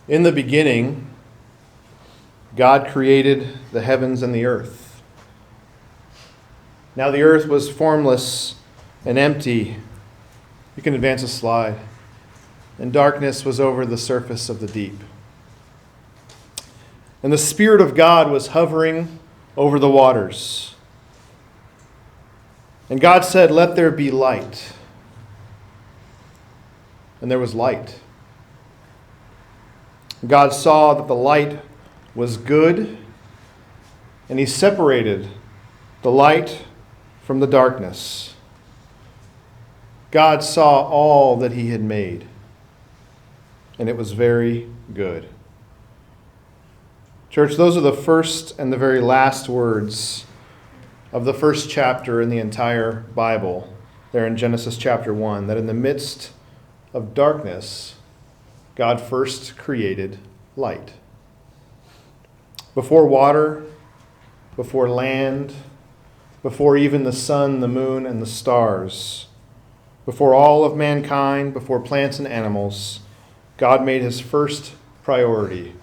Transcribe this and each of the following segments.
In the beginning, God created the heavens and the earth. Now the earth was formless and empty. You can advance a slide. And darkness was over the surface of the deep. And the Spirit of God was hovering over the waters. And God said, "Let there be light." And there was light. God saw that the light was good, and he separated the light from the darkness. God saw all that he had made, and it was very good. Church, those are the first and the very last words of the first chapter in the entire Bible, there in Genesis chapter 1, that in the midst of darkness, God first created light. Before water, before land, before even the sun, the moon, and the stars, before all of mankind, before plants and animals, God made his first priority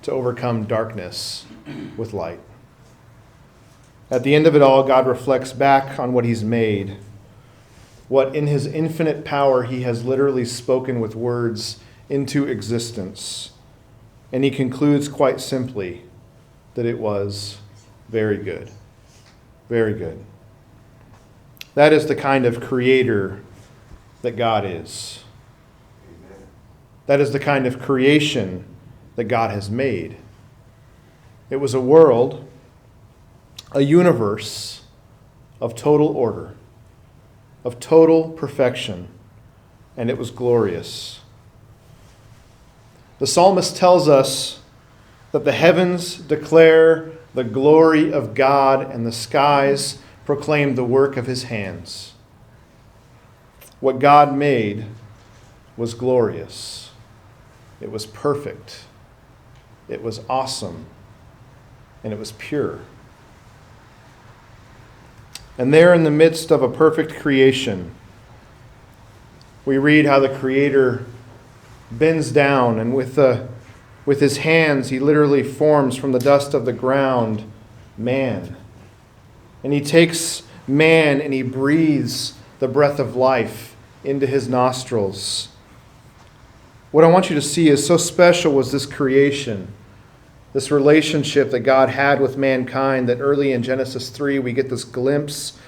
to overcome darkness with light. At the end of it all, God reflects back on what he's made, what in his infinite power he has literally spoken with words into existence. And he concludes quite simply that it was very good. Very good. That is the kind of creator that God is. That is the kind of creation that God has made. It was a world, a universe of total order, of total perfection, and it was glorious. The psalmist tells us that the heavens declare the glory of God and the skies proclaim the work of his hands. What God made was glorious. It was perfect. It was awesome. And it was pure. And there in the midst of a perfect creation, we read how the Creator bends down and with his hands he literally forms from the dust of the ground man. And he takes man and he breathes the breath of life into his nostrils. What I want you to see is so special was this creation, this relationship that God had with mankind, that early in Genesis 3 we get this glimpse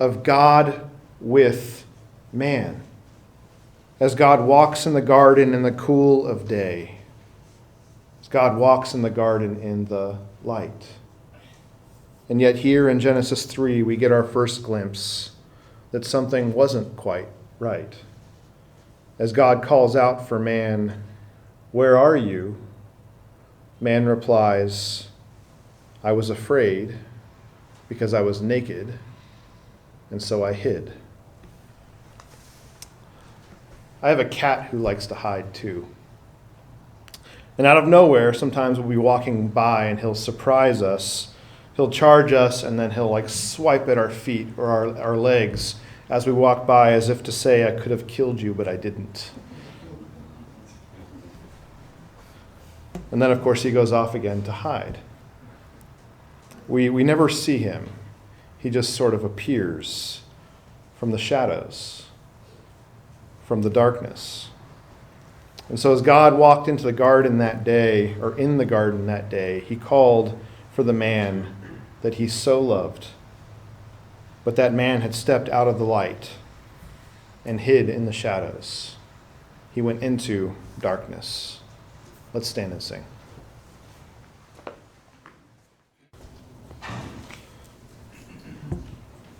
of God with man, as God walks in the garden in the cool of day, as God walks in the garden in the light. And yet here in Genesis 3 we get our first glimpse that something wasn't quite right. As God calls out for man, "Where are you?" Man replies, "I was afraid because I was naked, and so I hid." I have a cat who likes to hide too. And out of nowhere, sometimes we'll be walking by and he'll surprise us. He'll charge us and then he'll swipe at our feet or our legs as we walk by, as if to say, "I could have killed you, but I didn't." And then, of course, he goes off again to hide. We never see him. He just sort of appears from the shadows, from the darkness. And so as God walked into the garden that day, or in the garden that day, he called for the man that he so loved. But that man had stepped out of the light and hid in the shadows. He went into darkness. Let's stand and sing.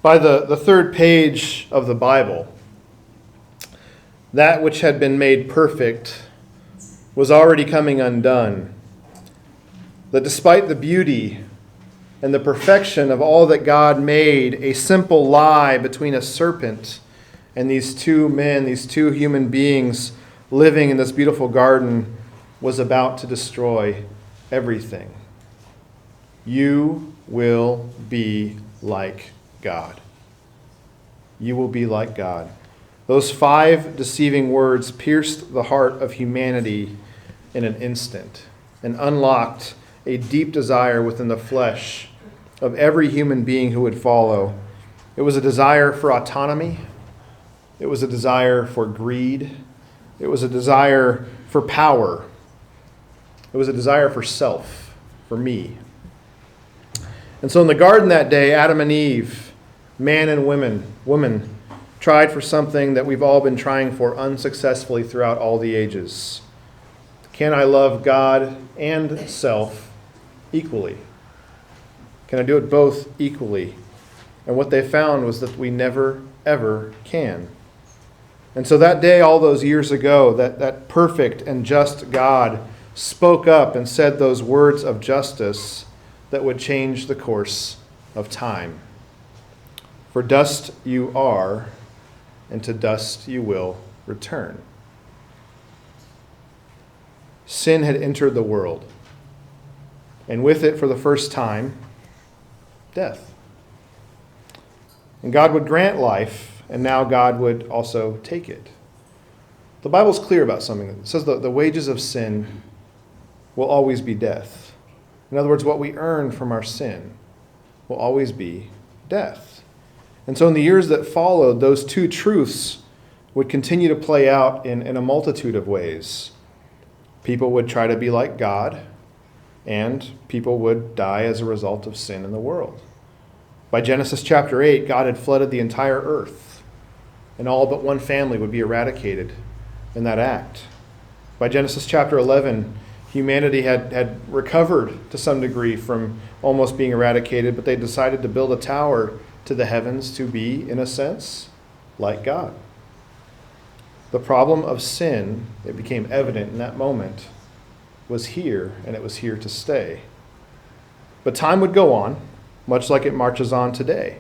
By the third page of the Bible, that which had been made perfect was already coming undone. That despite the beauty and the perfection of all that God made, a simple lie between a serpent and these two men, these two human beings living in this beautiful garden, was about to destroy everything. You will be like God. You will be like God. Those 5 deceiving words pierced the heart of humanity in an instant and unlocked a deep desire within the flesh of every human being who would follow. It was a desire for autonomy. It was a desire for greed. It was a desire for power. It was a desire for self, for me. And so in the garden that day, Adam and Eve, man and woman, tried for something that we've all been trying for unsuccessfully throughout all the ages. Can I love God and self equally? Can I do it both equally? And what they found was that we never, ever can. And so that day, all those years ago, that perfect and just God spoke up and said those words of justice that would change the course of time. For dust you are, and to dust you will return. Sin had entered the world, and with it, for the first time, death. And God would grant life, and now God would also take it. The Bible's clear about something. It says the wages of sin will always be death. In other words, what we earn from our sin will always be death. And so in the years that followed, those two truths would continue to play out in a multitude of ways. People would try to be like God, and people would die as a result of sin in the world. By Genesis chapter 8, God had flooded the entire earth, and all but one family would be eradicated in that act. By Genesis chapter 11, humanity had recovered to some degree from almost being eradicated, but they decided to build a tower to the heavens to be, in a sense, like God. The problem of sin, it became evident in that moment, was here, and it was here to stay. But time would go on, much like it marches on today.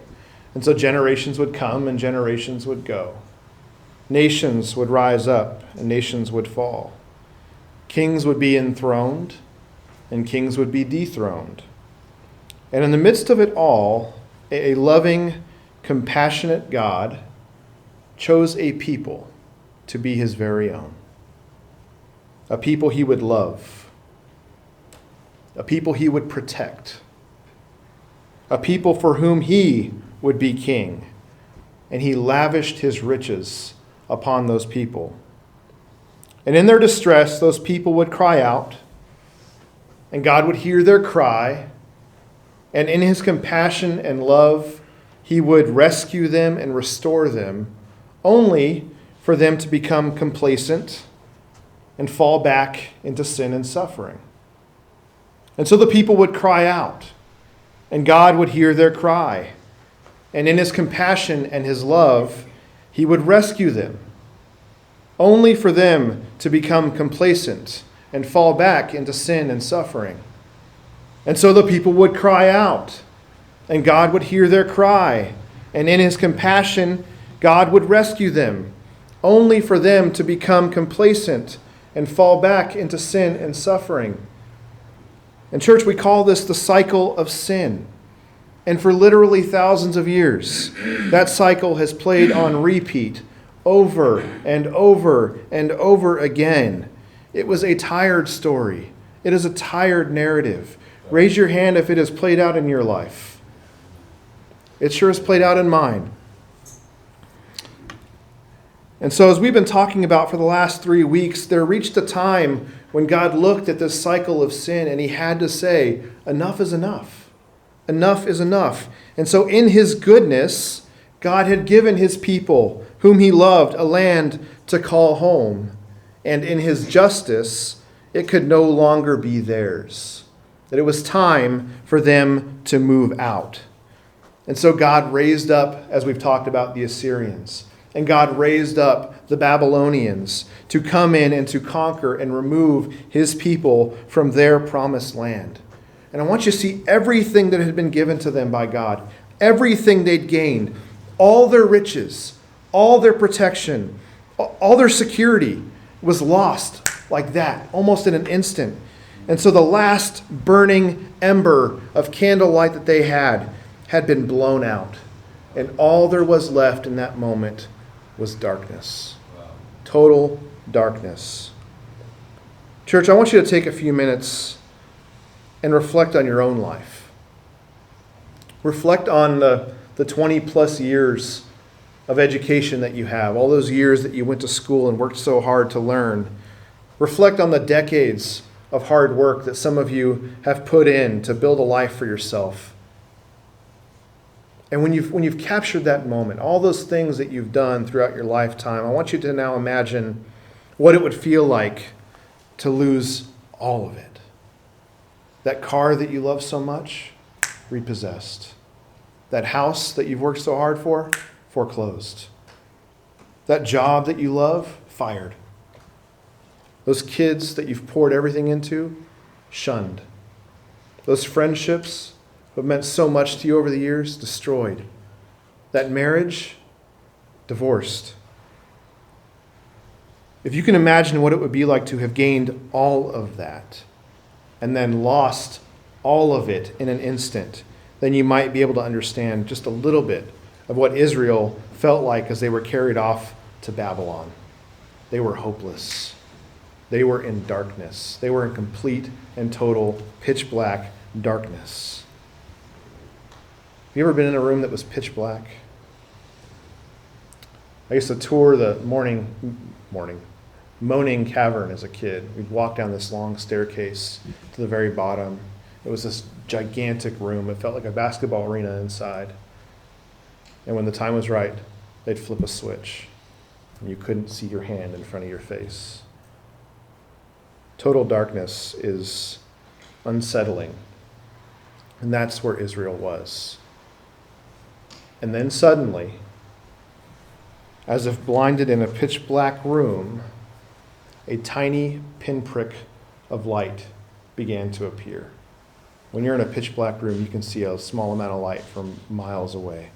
And so generations would come and generations would go. Nations would rise up and nations would fall. Kings would be enthroned and kings would be dethroned. And in the midst of it all, a loving, compassionate God chose a people to be his very own. A people he would love. A people he would protect. A people for whom he would be king. And he lavished his riches upon those people. And in their distress, those people would cry out, and God would hear their cry, and in his compassion and love, he would rescue them and restore them, only for them to become complacent and fall back into sin and suffering. And so the people would cry out, and God would hear their cry, and in his compassion and his love, he would rescue them, only for them to become complacent and fall back into sin and suffering. And so the people would cry out, and God would hear their cry, and in his compassion, God would rescue them, only for them to become complacent and fall back into sin and suffering. In church, we call this the cycle of sin. And for literally thousands of years, that cycle has played on repeat over and over and over again. It was a tired story. It is a tired narrative. Raise your hand if it has played out in your life. It sure has played out in mine. And so as we've been talking about for the last 3 weeks, there reached a time when God looked at this cycle of sin and he had to say, enough is enough. Enough is enough. And so in his goodness, God had given his people, whom he loved, a land to call home. And in his justice, it could no longer be theirs. That it was time for them to move out. And so God raised up, as we've talked about, the Assyrians. And God raised up the Babylonians to come in and to conquer and remove his people from their promised land. And I want you to see everything that had been given to them by God, everything they'd gained, all their riches, all their protection, all their security was lost like that, almost in an instant. And so the last burning ember of candlelight that they had been blown out. And all there was left in that moment was darkness. Wow. Total darkness. Church, I want you to take a few minutes and reflect on your own life. Reflect on the 20 plus years of education that you have, all those years that you went to school and worked so hard to learn. Reflect on the decades of hard work that some of you have put in to build a life for yourself. And when you've captured that moment, all those things that you've done throughout your lifetime, I want you to now imagine what it would feel like to lose all of it. That car that you love so much, repossessed. That house that you've worked so hard for, foreclosed. That job that you love, fired. Those kids that you've poured everything into, shunned. Those friendships that meant so much to you over the years, destroyed. That marriage, divorced. If you can imagine what it would be like to have gained all of that and then lost all of it in an instant, then you might be able to understand just a little bit of what Israel felt like as they were carried off to Babylon. They were hopeless. They were in darkness. They were in complete and total pitch black darkness. Have you ever been in a room that was pitch black? I used to tour the Moaning Cavern as a kid. We'd walk down this long staircase to the very bottom. It was this gigantic room. It felt like a basketball arena inside. And when the time was right, they'd flip a switch, and you couldn't see your hand in front of your face. Total darkness is unsettling. And that's where Israel was. And then suddenly, as if blinded in a pitch black room, a tiny pinprick of light began to appear. When you're in a pitch black room, you can see a small amount of light from miles away.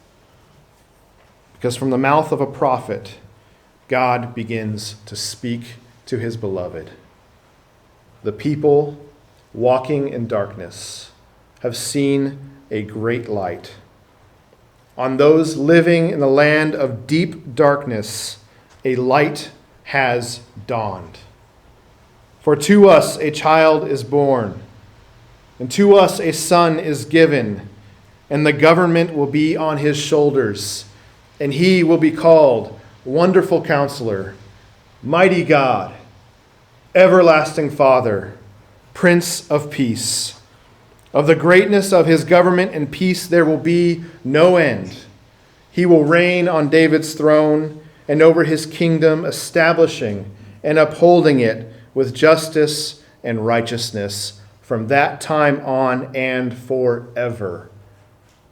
Because from the mouth of a prophet, God begins to speak to his beloved. The people walking in darkness have seen a great light. On those living in the land of deep darkness, a light has dawned. For to us a child is born, and to us a son is given, and the government will be on his shoulders, and he will be called Wonderful Counselor, Mighty God, Everlasting Father, Prince of Peace. Of the greatness of his government and peace there will be no end. He will reign on David's throne and over his kingdom, establishing and upholding it with justice and righteousness from that time on and forever.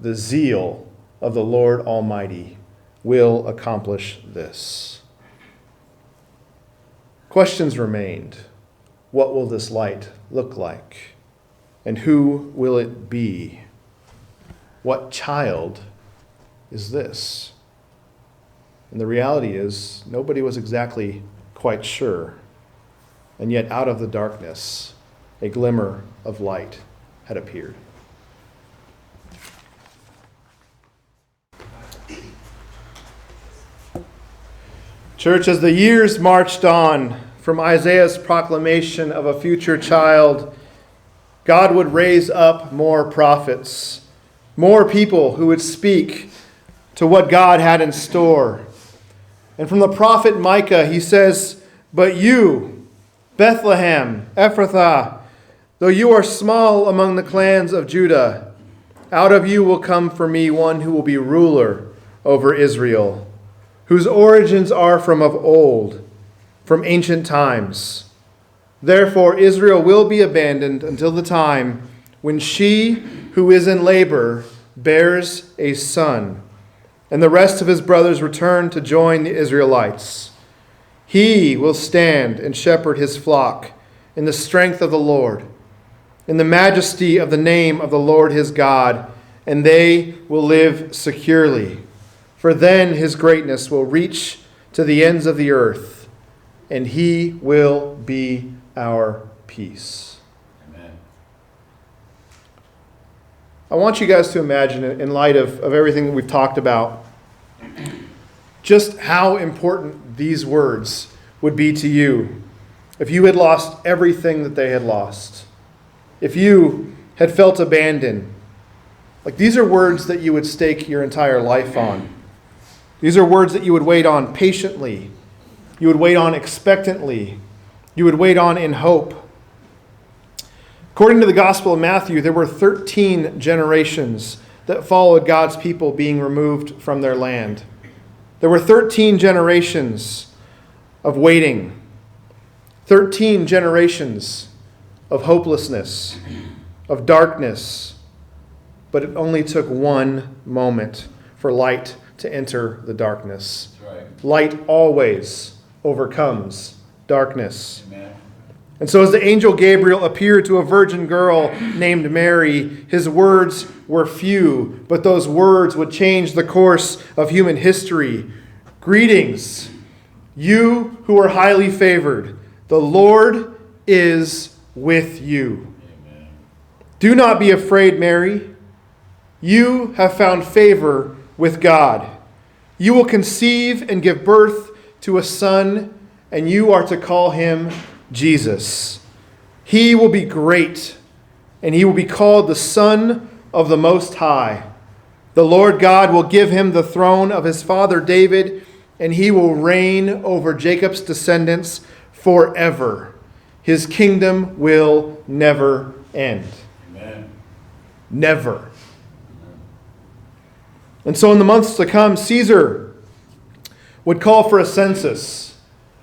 The zeal of the Lord Almighty will accomplish this. Questions remained. What will this light look like? And who will it be? What child is this? And the reality is, nobody was exactly quite sure. And yet out of the darkness, a glimmer of light had appeared. Church, as the years marched on from Isaiah's proclamation of a future child, God would raise up more prophets, more people who would speak to what God had in store. And from the prophet Micah, he says, "But you, Bethlehem, Ephrathah, though you are small among the clans of Judah, out of you will come for me one who will be ruler over Israel, whose origins are from of old, from ancient times. Therefore Israel will be abandoned until the time when she who is in labor bears a son, and the rest of his brothers return to join the Israelites. He will stand and shepherd his flock in the strength of the Lord, in the majesty of the name of the Lord his God, and they will live securely. For then his greatness will reach to the ends of the earth, and he will be our peace." Amen. I want you guys to imagine, in light of everything that we've talked about, just how important these words would be to you if you had lost everything that they had lost, if you had felt abandoned, like these are words that you would stake your entire life on. These are words that you would wait on patiently. You would wait on expectantly. You would wait on in hope. According to the Gospel of Matthew, there were 13 generations that followed God's people being removed from their land. There were 13 generations of waiting, 13 generations of hopelessness, of darkness, but it only took one moment for light to enter the darkness. That's right. Light always overcomes darkness. Amen. And so as the angel Gabriel appeared to a virgin girl named Mary, his words were few, but those words would change the course of human history. Greetings, you who are highly favored. The Lord is with you. Amen. Do not be afraid, Mary. You have found favor with God. You will conceive and give birth to a son, and you are to call him Jesus. He will be great, and he will be called the Son of the Most High. The Lord God will give him the throne of his father David, and he will reign over Jacob's descendants forever. His kingdom will never end. Amen. Never. And so in the months to come, Caesar would call for a census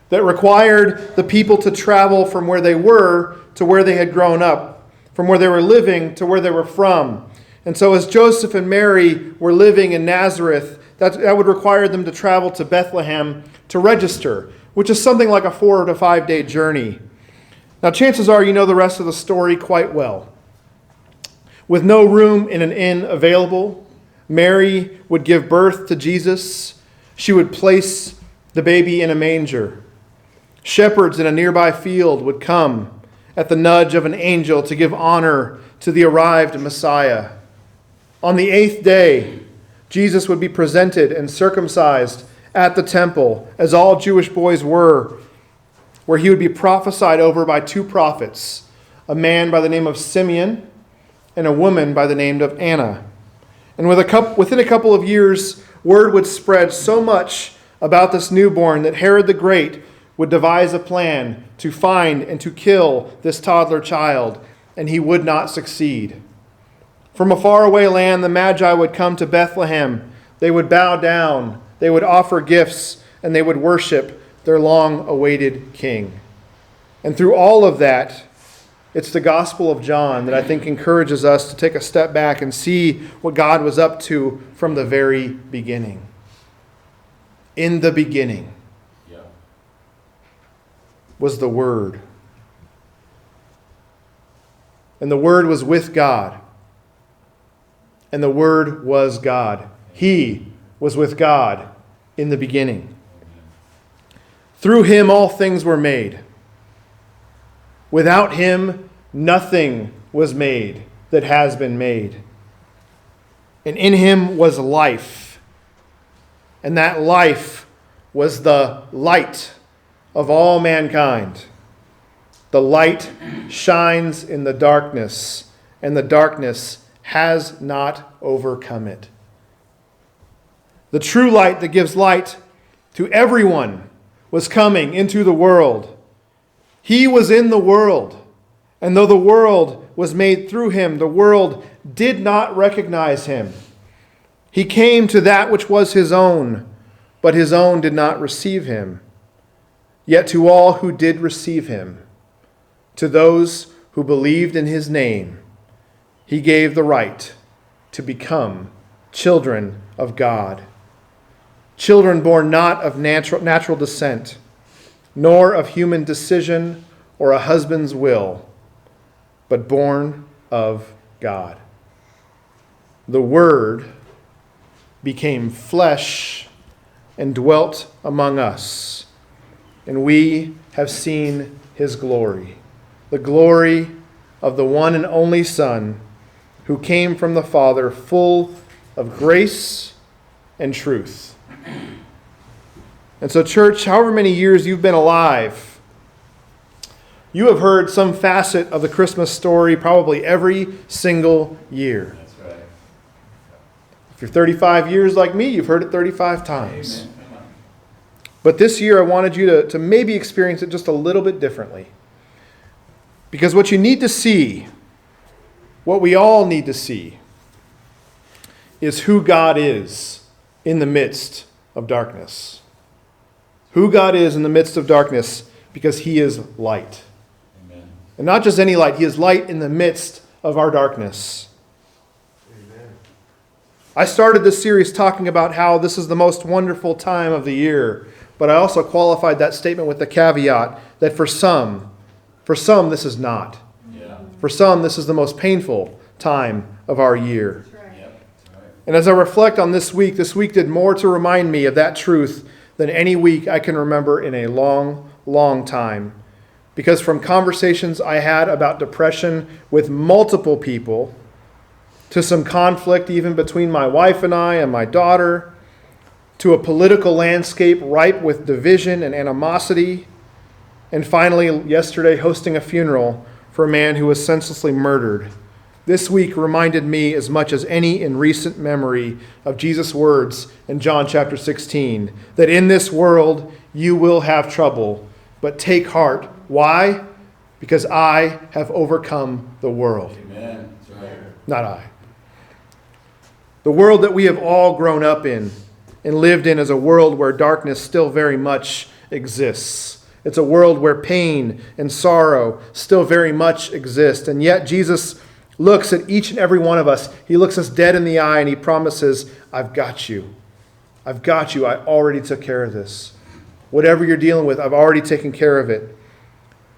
that required the people to travel from where they were to where they had grown up, from where they were living to where they were from. And so as Joseph and Mary were living in Nazareth, that would require them to travel to Bethlehem to register, which is something like a 4 to 5 day journey. Now chances are you know the rest of the story quite well. With no room in an inn available, Mary would give birth to Jesus. She would place the baby in a manger. Shepherds in a nearby field would come at the nudge of an angel to give honor to the arrived Messiah. On the 8th day, Jesus would be presented and circumcised at the temple, as all Jewish boys were, where he would be prophesied over by 2 prophets, a man by the name of Simeon and a woman by the name of Anna. And within a couple of years, word would spread so much about this newborn that Herod the Great would devise a plan to find and to kill this toddler child, and he would not succeed. From a faraway land, the Magi would come to Bethlehem. They would bow down, they would offer gifts, and they would worship their long-awaited king. And through all of that, it's the Gospel of John that I think encourages us to take a step back and see what God was up to from the very beginning. In the beginning was the Word. And the Word was with God. And the Word was God. He was with God in the beginning. Through him all things were made. Without him nothing was made that has been made. And in him was life. And that life was the light of all mankind. The light shines in the darkness, and the darkness has not overcome it. The true light that gives light to everyone was coming into the world. He was in the world, and though the world was made through him, the world did not recognize him. He came to that which was his own, but his own did not receive him. Yet to all who did receive him, to those who believed in his name, he gave the right to become children of God. Children born not of natural descent, nor of human decision or a husband's will, but born of God. The Word became flesh and dwelt among us, and we have seen his glory, the glory of the one and only Son, who came from the Father, full of grace and truth. And so, church, however many years you've been alive, You have heard some facet of the Christmas story probably every single year. That's right. If you're 35 years like me, you've heard it 35 times. Amen. Come on. But this year I wanted you to maybe experience it just a little bit differently. Because what you need to see, what we all need to see, is who God is in the midst of darkness. Who God is in the midst of darkness, because he is light. Amen. And not just any light, he is light in the midst of our darkness. Amen. I started this series talking about how this is the most wonderful time of the year, but I also qualified that statement with the caveat that for some this is not. Yeah. For some, this is the most painful time of our year. Yep. That's right. And as I reflect on this week did more to remind me of that truth than any week I can remember in a long, long time. Because from conversations I had about depression with multiple people, to some conflict even between my wife and I and my daughter, to a political landscape ripe with division and animosity, and finally, yesterday, hosting a funeral for a man who was senselessly murdered. This week reminded me as much as any in recent memory of Jesus' words in John chapter 16, that in this world you will have trouble, but take heart. Why? Because I have overcome the world. Amen. That's right. Not I. The world that we have all grown up in and lived in is a world where darkness still very much exists. It's a world where pain and sorrow still very much exist. And yet Jesus looks at each and every one of us. He looks us dead in the eye and he promises, I've got you. I've got you. I already took care of this. Whatever you're dealing with, I've already taken care of it.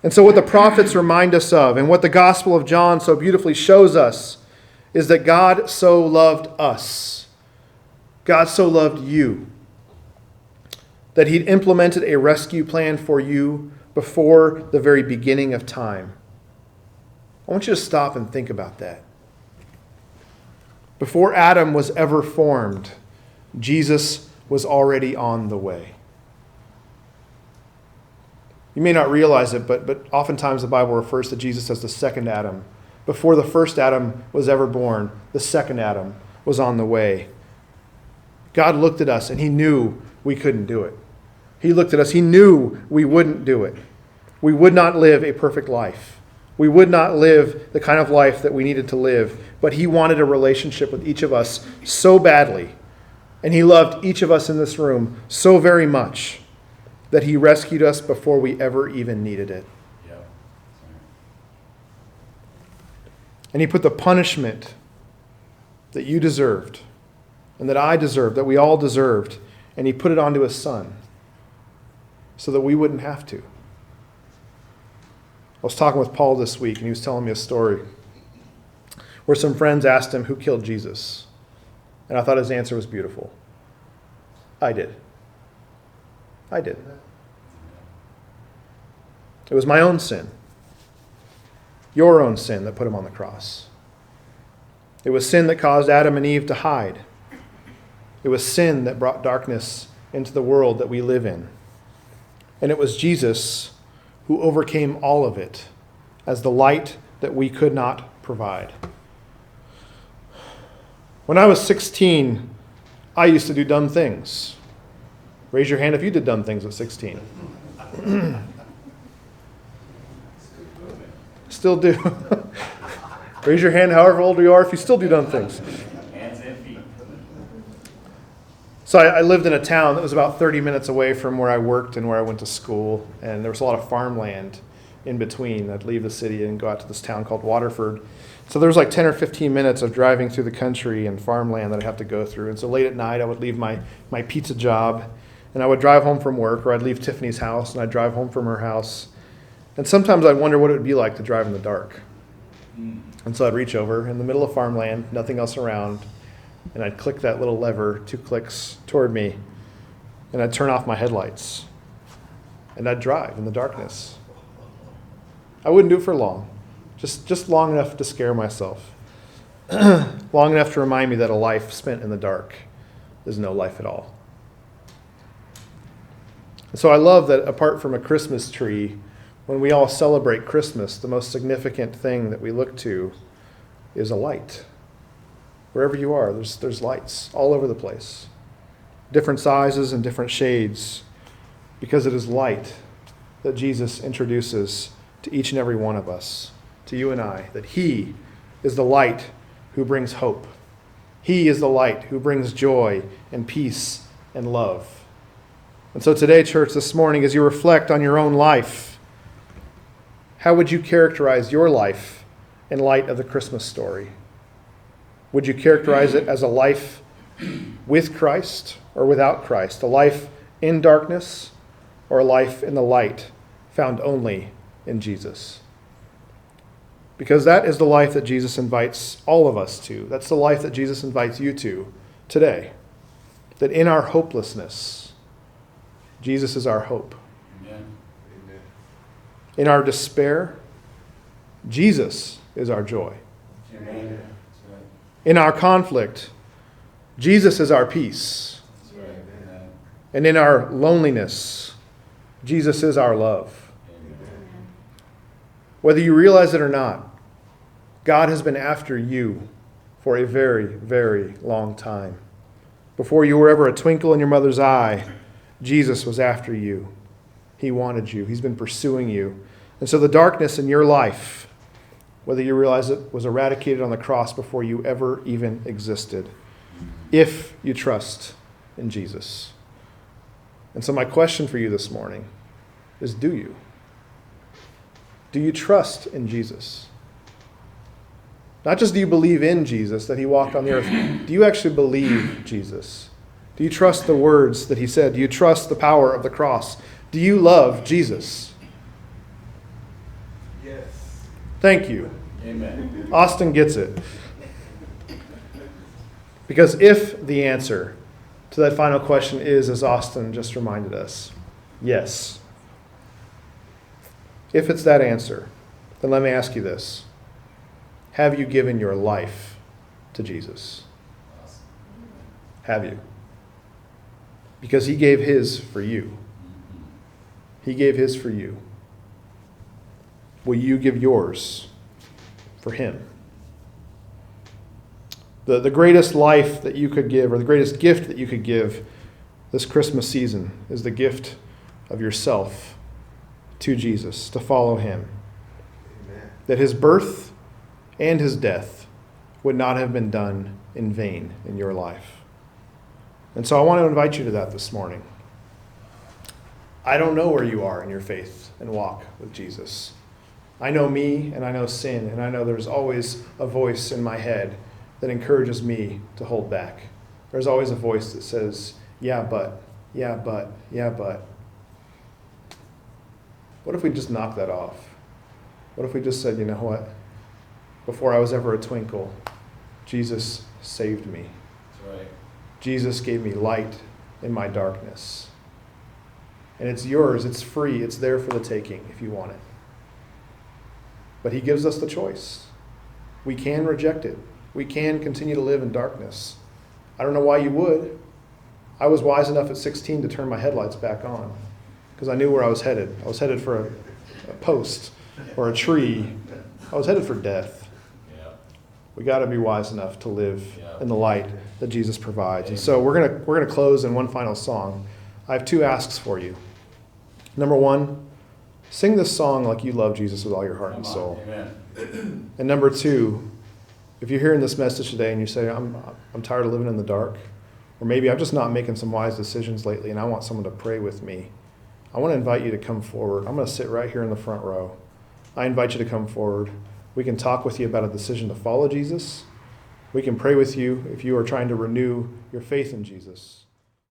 And so what the prophets remind us of, and what the Gospel of John so beautifully shows us, is that God so loved us. God so loved you, that he'd implemented a rescue plan for you before the very beginning of time. I want you to stop and think about that. Before Adam was ever formed, Jesus was already on the way. You may not realize it, but oftentimes the Bible refers to Jesus as the second Adam. Before the first Adam was ever born, the second Adam was on the way. God looked at us and he knew we couldn't do it. He looked at us, he knew we wouldn't do it. We would not live a perfect life. We would not live the kind of life that we needed to live, but he wanted a relationship with each of us so badly, and he loved each of us in this room so very much that he rescued us before we ever even needed it. Yeah. And he put the punishment that you deserved and that I deserved, that we all deserved, and he put it onto his son so that we wouldn't have to. I was talking with Paul this week, and he was telling me a story where some friends asked him who killed Jesus. And I thought his answer was beautiful. I did. I did. It was my own sin. Your own sin that put him on the cross. It was sin that caused Adam and Eve to hide. It was sin that brought darkness into the world that we live in. And it was Jesus who overcame all of it as the light that we could not provide. When I was 16, I used to do dumb things. Raise your hand if you did dumb things at 16. Still do. Raise your hand however old you are if you still do dumb things. Hands and feet. So I lived in a town that was about 30 minutes away from where I worked and where I went to school, and there was a lot of farmland in between. I'd leave the city and go out to this town called Waterford. So there was like 10 or 15 minutes of driving through the country and farmland that I'd have to go through. And so late at night, I would leave my pizza job, and I would drive home from work, or I'd leave Tiffany's house, and I'd drive home from her house. And sometimes I'd wonder what it would be like to drive in the dark. And so I'd reach over in the middle of farmland, nothing else around, and I'd click that little lever 2 clicks toward me, and I'd turn off my headlights, and I'd drive in the darkness. I wouldn't do it for long, just long enough to scare myself, long enough to remind me that a life spent in the dark is no life at all. And so I love that apart from a Christmas tree, When we all celebrate Christmas, the most significant thing that we look to is a light. Wherever you are, there's lights all over the place. Different sizes and different shades, because it is light that Jesus introduces to each and every one of us, to you and I, that he is the light who brings hope. He is the light who brings joy and peace and love. And so today, church, this morning, as you reflect on your own life, how would you characterize your life in light of the Christmas story? Would you characterize it as a life with Christ or without Christ? A life in darkness or a life in the light found only in Jesus? Because that is the life that Jesus invites all of us to. That's the life that Jesus invites you to today. That in our hopelessness, Jesus is our hope. Amen. In our despair, Jesus is our joy. Amen. That's right. In our conflict, Jesus is our peace. That's right. Amen. And in our loneliness, Jesus is our love. Amen. Whether you realize it or not, God has been after you for a very, very long time. Before you were ever a twinkle in your mother's eye, Jesus was after you. He wanted you. He's been pursuing you. And so the darkness in your life, whether you realize it, was eradicated on the cross before you ever even existed, if you trust in Jesus. And so my question for you this morning is, do you? Do you trust in Jesus? Not just do you believe in Jesus, that he walked on the earth. Do you actually believe Jesus? Do you trust the words that he said? Do you trust the power of the cross? Do you love Jesus? Yes. Thank you. Amen. Austin gets it. Because if the answer to that final question is, as Austin just reminded us, yes. If it's that answer, then let me ask you this. Have you given your life to Jesus? Have you? Because he gave his for you. He gave his for you. Will you give yours for him? The greatest life that you could give, or the greatest gift that you could give this Christmas season, is the gift of yourself to Jesus, to follow him. Amen. That his birth and his death would not have been done in vain in your life. And so I want to invite you to that this morning. I don't know where you are in your faith and walk with Jesus. I know me and I know sin, and I know there's always a voice in my head that encourages me to hold back. There's always a voice that says, yeah, but. What if we just knocked that off? What if we just said, you know what? Before I was ever a twinkle, Jesus saved me. That's right. Jesus gave me light in my darkness. And it's yours, it's free, it's there for the taking if you want it. But he gives us the choice. We can reject it. We can continue to live in darkness. I don't know why you would. I was wise enough at 16 to turn my headlights back on because I knew where I was headed. I was headed for a post or a tree. I was headed for death. Yeah. We got to be wise enough to live Yeah. in the light that Jesus provides. And so we're gonna close in one final song. I have two asks for you. Number one, sing this song like you love Jesus with all your heart and Come on. soul. Amen. And number two, if you're hearing this message today and you say, I'm tired of living in the dark, or maybe I'm just not making some wise decisions lately and I want someone to pray with me, I want to invite you to come forward. I'm going to sit right here in the front row. I invite you to come forward. We can talk with you about a decision to follow Jesus. We can pray with you if you are trying to renew your faith in Jesus.